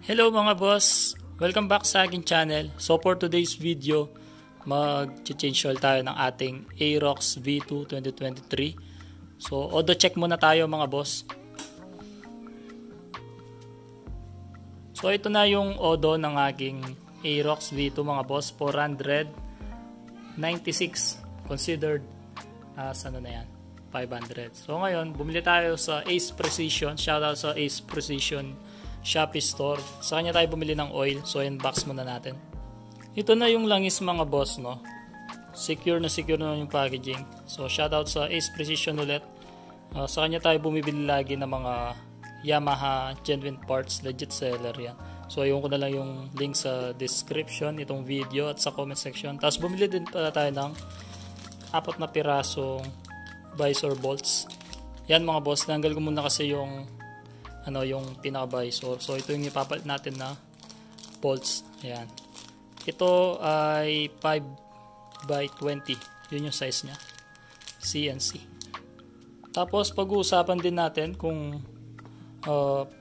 Hello mga boss! Welcome back sa aking channel. So for today's video, mag-change oil tayo ng ating Aerox V2 2023. So auto check muna tayo mga boss. So ito na yung odo ng aking Aerox V2 mga boss, 496 considered as ano na yan, 500. So ngayon, bumili tayo sa Ace Precision. Shoutout sa Ace Precision Shopee store. Sa kanya tayo bumili ng oil. So unbox muna natin. Ito na yung langis mga boss, no. Secure na yung packaging. So shoutout sa Ace Precision ulit. Sa kanya tayo bumibili lagi ng mga Yamaha genuine parts, legit seller yan. So ayun ko na lang yung link sa description itong video at sa comment section. Tapos bumili din pala tayo ng 4 na pirasong visor bolts. Yan mga boss, tanggal ko muna kasi yung yung pinaka visor. So ito yung ipapalit natin na bolts. Ayan. Ito ay 5x20. Yun yung size nya. CNC. Tapos pag-uusapan din natin kung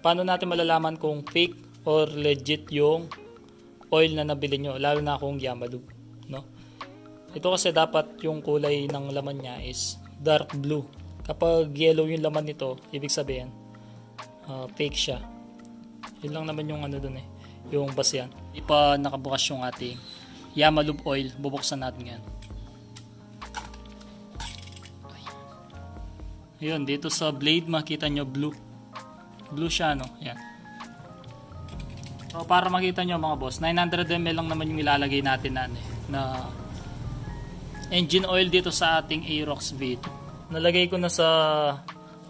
paano natin malalaman kung fake or legit yung oil na nabili nyo, lalo na kung Yamalube, no? Ito kasi dapat yung kulay ng laman niya is dark blue. Kapag yellow yung laman nito, ibig sabihin fake siya. Yun lang naman yung dun yung basyan. Di pa nakabukas yung ating Yamalube oil. Bubuksan natin yan. Ayun, dito sa blade makita nyo blue. Blue siya, no? Yan. So para makita nyo mga boss, 900 ml lang naman yung ilalagay natin na engine oil dito sa ating Aerox V2. Nalagay ko na sa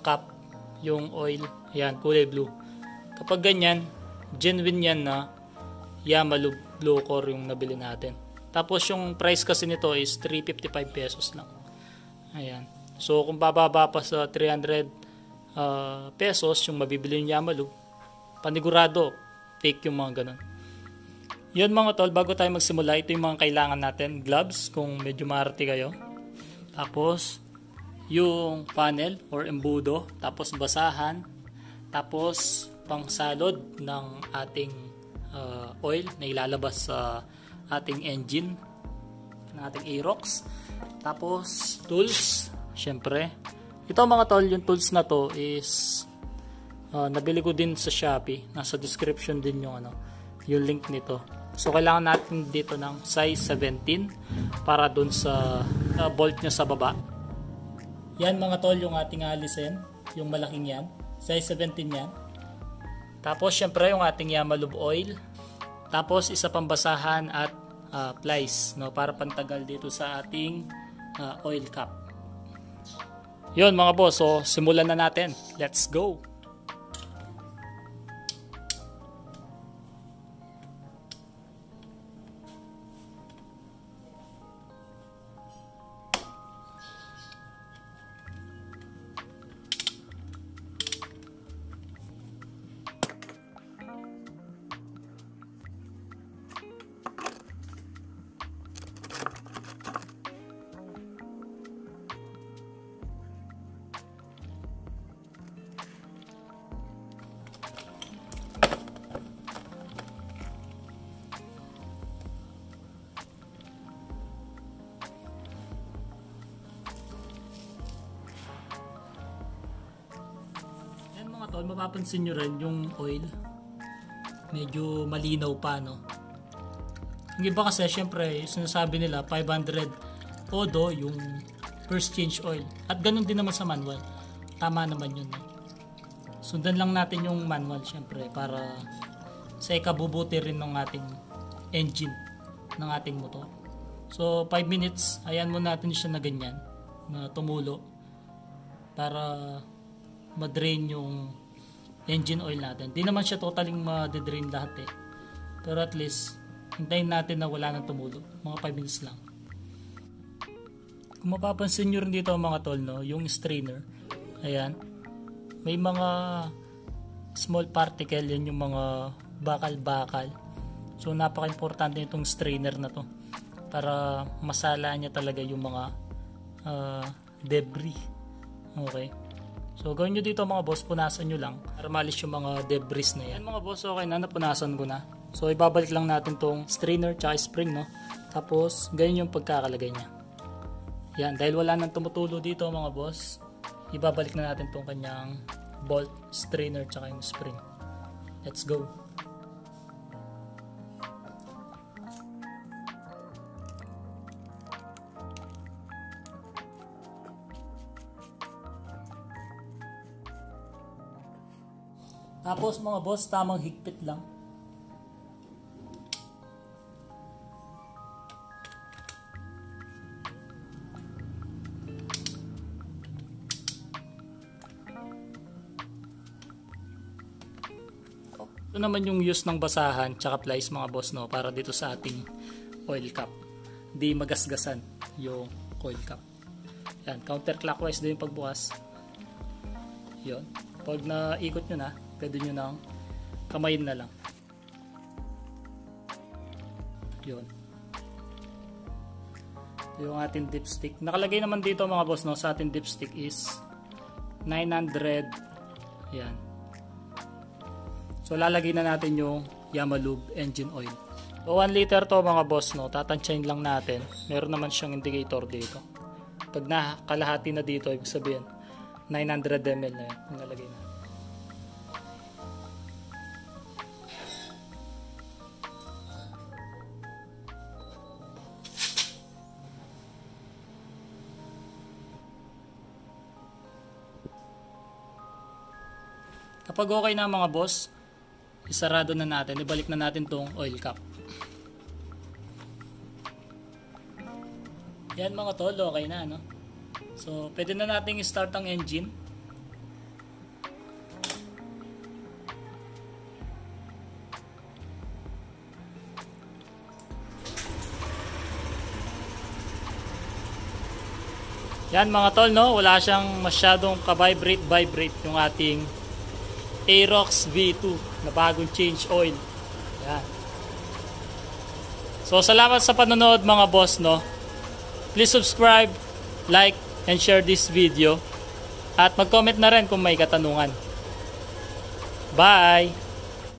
cup yung oil. Ayan, kulay blue. Kapag ganyan, genuine yan na Yamalube Blue Core yung nabili natin. Tapos yung price kasi nito is 355 pesos lang. Ayan. So kung bababa pa sa 300 pesos yung mabibili yung Yamalube, panigurado fake yung mga ganun. Yun mga tol, bago tayo magsimula, ito yung mga kailangan natin. Gloves kung medyo maarte kayo. Tapos yung funnel or embudo, tapos basahan, tapos pangsalod ng ating oil na ilalabas sa ating engine ng ating Aerox. Tapos tools, syempre. Ito mga tol, yung tools na to is nabili ko din sa Shopee. Nasa description din yung yung link nito. So kailangan natin dito ng size 17 para dun sa bolt nya sa baba. Yan mga tol, yung ating alisin, yung malaking yan, size 17 yan. Tapos syempre yung ating Yamalube oil. Tapos isa pang basahan at plies, no, para pantagal dito sa ating oil cap. Yun mga boss, so simulan na natin. Let's go! Tol, mapapansin nyo rin yung oil medyo malinaw pa, no? Yung iba kasi syempre sinasabi nila 500 odo yung first change oil, at ganun din naman sa manual. Tama naman yun, no? Sundan lang natin yung manual syempre para sa ikabubuti rin ng ating engine ng ating motor. So 5 minutes, ayan mo natin siya na ganyan, na tumulo para ma-drain yung engine oil natin. Di naman siya totally ma-drain lahat pero at least hintayin natin na wala nang tumulo. Mga 5 minutes lang. Kung mapapansin nyo rin dito mga tol, no, yung strainer, ayan, may mga small particle, yan yung mga bakal-bakal. So napaka-importante itong strainer na to para masala niya talaga yung mga debris. Okay. So gawin nyo dito mga boss, punasan nyo lang para malis yung mga debris na yan. Mga boss, okay na, napunasan ko na. So ibabalik lang natin tong strainer tsaka spring, no? Tapos ganyan yung pagkakalagay niya. Yan, dahil wala nang tumutulo dito mga boss, ibabalik na natin tong kanyang bolt, strainer tsaka yung spring. Let's go. Tapos mga boss, tamang higpit lang. Ito naman yung use ng basahan tsaka plies mga boss, no, para dito sa ating oil cap. Di magasgasan yung oil cap. Yan, counterclockwise din yung pagbukas. Yun. Pag naikot nyo na, pwede nyo nang kamayin na lang. Yun. Yung ating dipstick. Nakalagay naman dito mga boss, no, sa ating dipstick is 900. Yan. So lalagay na natin yung Yamalube engine oil. So 1 liter to mga boss, no, tatansyahin lang natin. Meron naman siyang indicator dito. Pag nakalahati na dito, ibig sabihin 900 ml na yun. Nalagay na. Kapag okay na mga boss, isarado na natin, ibalik na natin tong oil cap. Yan mga tol, okay na, no? So, pwede na nating i-start ang engine. Yan mga tol, no? Wala siyang masyadong ka-vibrate yung ating Aerox V2 na bagong change oil. Yan. So salamat sa panonood mga boss, no. Please subscribe, like, and share this video. At mag-comment na rin kung may katanungan. Bye!